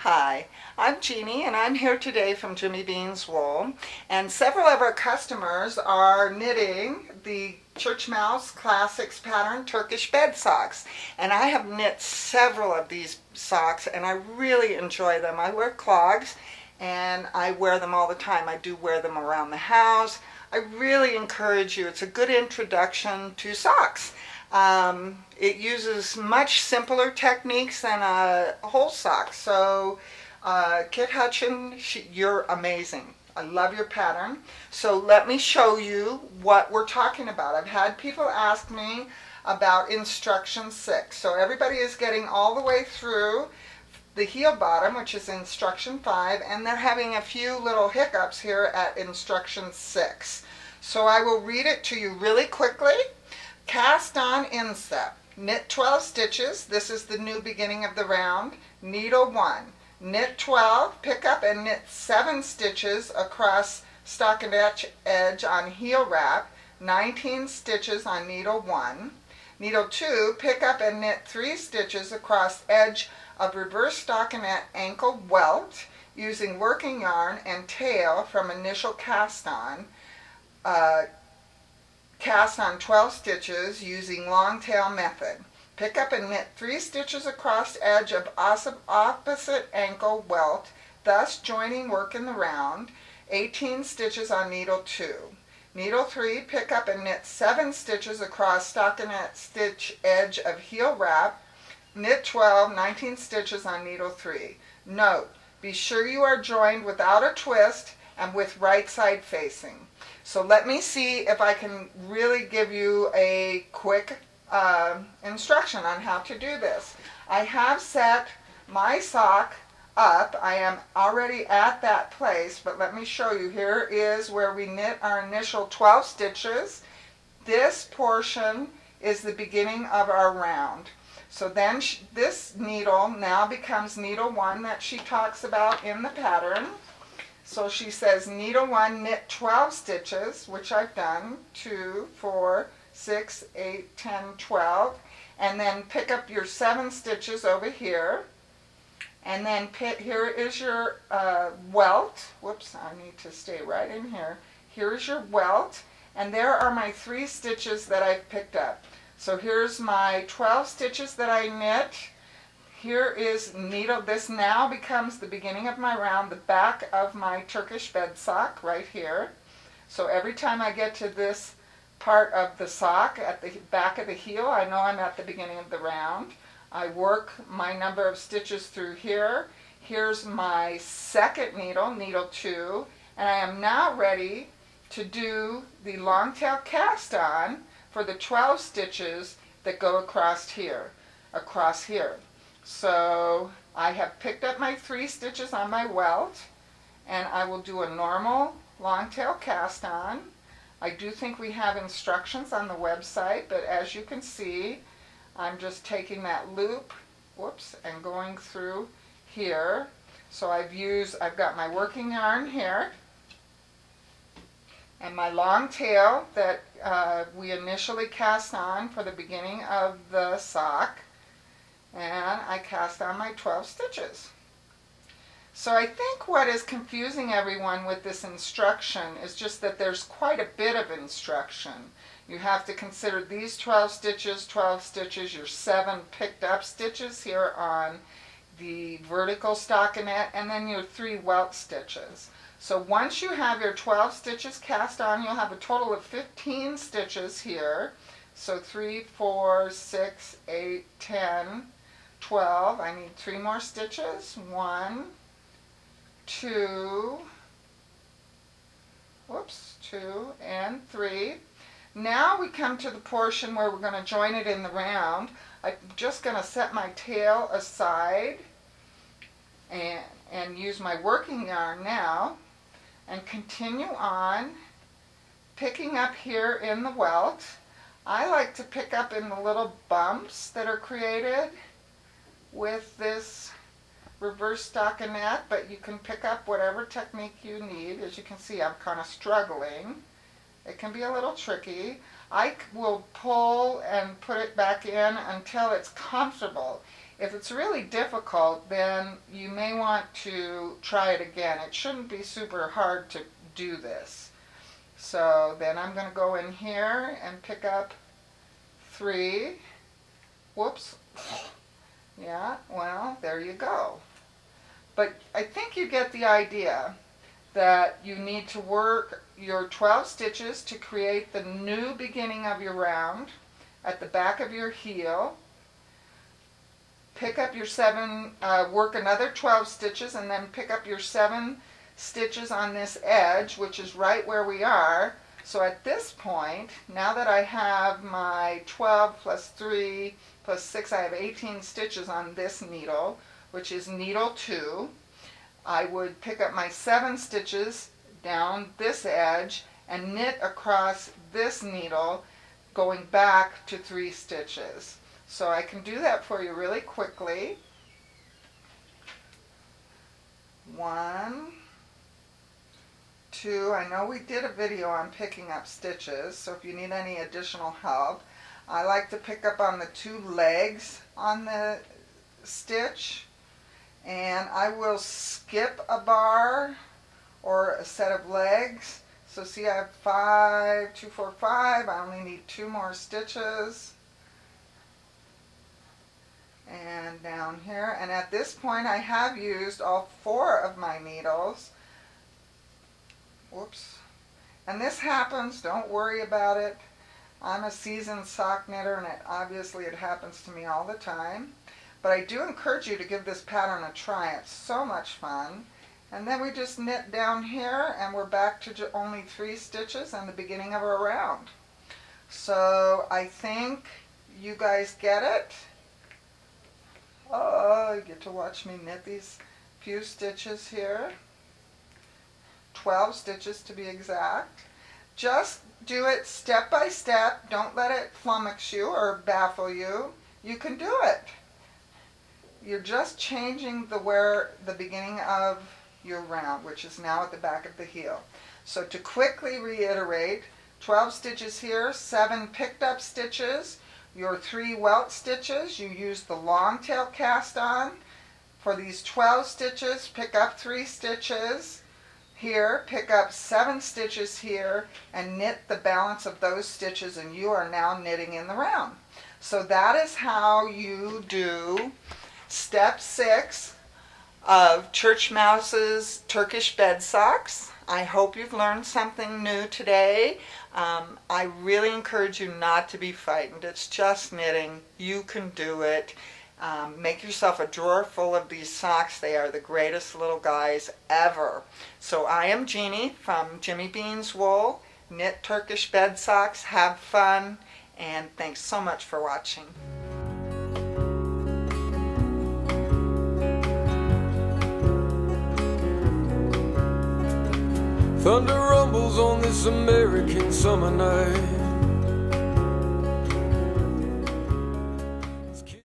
Hi, I'm Jeannie and I'm here today from Jimmy Bean's Wool, and several of our customers are knitting the Churchmouse Classics pattern Turkish bed socks, and I have knit several of these socks and I really enjoy them. I wear clogs and I wear them all the time. I do wear them around the house. I really encourage you. It's a good introduction to socks. It uses much simpler techniques than a whole sock. So, Kit Hutchin, you're amazing. I love your pattern. So let me show you what we're talking about. I've had people ask me about instruction 6. So everybody is getting all the way through the heel bottom, which is instruction 5, and they're having a few little hiccups here at instruction 6. So I will read it to you really quickly. Cast on instep. Knit 12 stitches. This is the new beginning of the round. Needle 1. Knit 12, pick up and knit 7 stitches across stockinette edge on heel wrap. 19 stitches on needle 1. Needle 2, pick up and knit 3 stitches across edge of reverse stockinette ankle welt using working yarn and tail from initial cast on. Cast on 12 stitches using Longtail method. Pick up and knit 3 stitches across edge of opposite ankle welt, thus joining work in the round. 18 stitches on needle 2. Needle 3, pick up and knit 7 stitches across stockinette stitch edge of heel wrap. Knit 12, 19 stitches on needle 3. Note, be sure you are joined without a twist and with right side facing. So let me see if I can really give you a quick instruction on how to do this. I have set my sock up. I am already at that place, but let me show you. Here is where we knit our initial 12 stitches. This portion is the beginning of our round. So then this needle now becomes needle 1 that she talks about in the pattern. So she says needle 1, knit 12 stitches, which I've done, 2, 4, 6, 8, 10, 12, and then pick up your 7 stitches over here, and then here is your welt. Whoops, I need to stay right in here. Here is your welt, and there are my 3 stitches that I've picked up. So here's my 12 stitches that I knit. Here is needle. This now becomes the beginning of my round, the back of my Turkish bed sock right here. So every time I get to this part of the sock at the back of the heel, I know I'm at the beginning of the round. I work my number of stitches through here. Here's my second needle, needle 2, and I am now ready to do the Longtail cast on for the 12 stitches that go across here. So I have picked up my 3 stitches on my welt, and I will do a normal Longtail cast on. I do think we have instructions on the website, but as you can see, I'm just taking that loop, and going through here. So I've got my working yarn here, and my long tail that we initially cast on for the beginning of the sock. And I cast on my 12 stitches. So I think what is confusing everyone with this instruction is just that there's quite a bit of instruction. You have to consider these 12 stitches, your 7 picked up stitches here on the vertical stockinette, and then your 3 welt stitches. So once you have your 12 stitches cast on, you'll have a total of 15 stitches here. So 3, 4, 6, 8, 10, 12. I need 3 more stitches. 1, 2, 2, and 3. Now we come to the portion where we're going to join it in the round. I'm just going to set my tail aside and use my working yarn now and continue on picking up here in the welt. I like to pick up in the little bumps that are created with this reverse stockinette, but you can pick up whatever technique you need. As you can see, I'm kind of struggling. It can be a little tricky. I will pull and put it back in until it's comfortable. If it's really difficult, then you may want to try it again. It shouldn't be super hard to do this. So then I'm going to go in here and pick up 3. Whoops. Yeah, well, there you go. But I think you get the idea that you need to work your 12 stitches to create the new beginning of your round at the back of your heel. Pick up your 7, work another 12 stitches, and then pick up your 7 stitches on this edge, which is right where we are. So at this point, now that I have my 12 plus 3 plus 6, I have 18 stitches on this needle, which is needle 2. I would pick up my 7 stitches down this edge and knit across this needle, going back to 3 stitches. So I can do that for you really quickly. 1, 2, I know we did a video on picking up stitches, so if you need any additional help, I like to pick up on the 2 legs on the stitch, and I will skip a bar or a set of legs. So see, I have 5, 2, 4, 5, I only need 2 more stitches. And down here, and at this point I have used all 4 of my needles. Whoops. And this happens, don't worry about it. I'm a seasoned sock knitter, and obviously it happens to me all the time. But I do encourage you to give this pattern a try. It's so much fun. And then we just knit down here, and we're back to only 3 stitches and the beginning of our round. So I think you guys get it. Oh, you get to watch me knit these few stitches here. 12 stitches to be exact. Just do it step by step. Don't let it flummox you or baffle you. You can do it. You're just changing the beginning of your round, which is now at the back of the heel. So to quickly reiterate, 12 stitches here, 7 picked up stitches, your 3 welt stitches, you use the Longtail Cast on. For these 12 stitches, pick up 3 stitches here, pick up 7 stitches here, and knit the balance of those stitches, and you are now knitting in the round. So that is how you do step 6 of Churchmouse's Turkish Bed Socks. I hope you've learned something new today. I really encourage you not to be frightened. It's just knitting. You can do it. Make yourself a drawer full of these socks. They are the greatest little guys ever. So I am Jeanne from Jimmy Bean's Wool. Knit Turkish Bed Socks. Have fun. And thanks so much for watching. Thunder rumbles on this American summer night.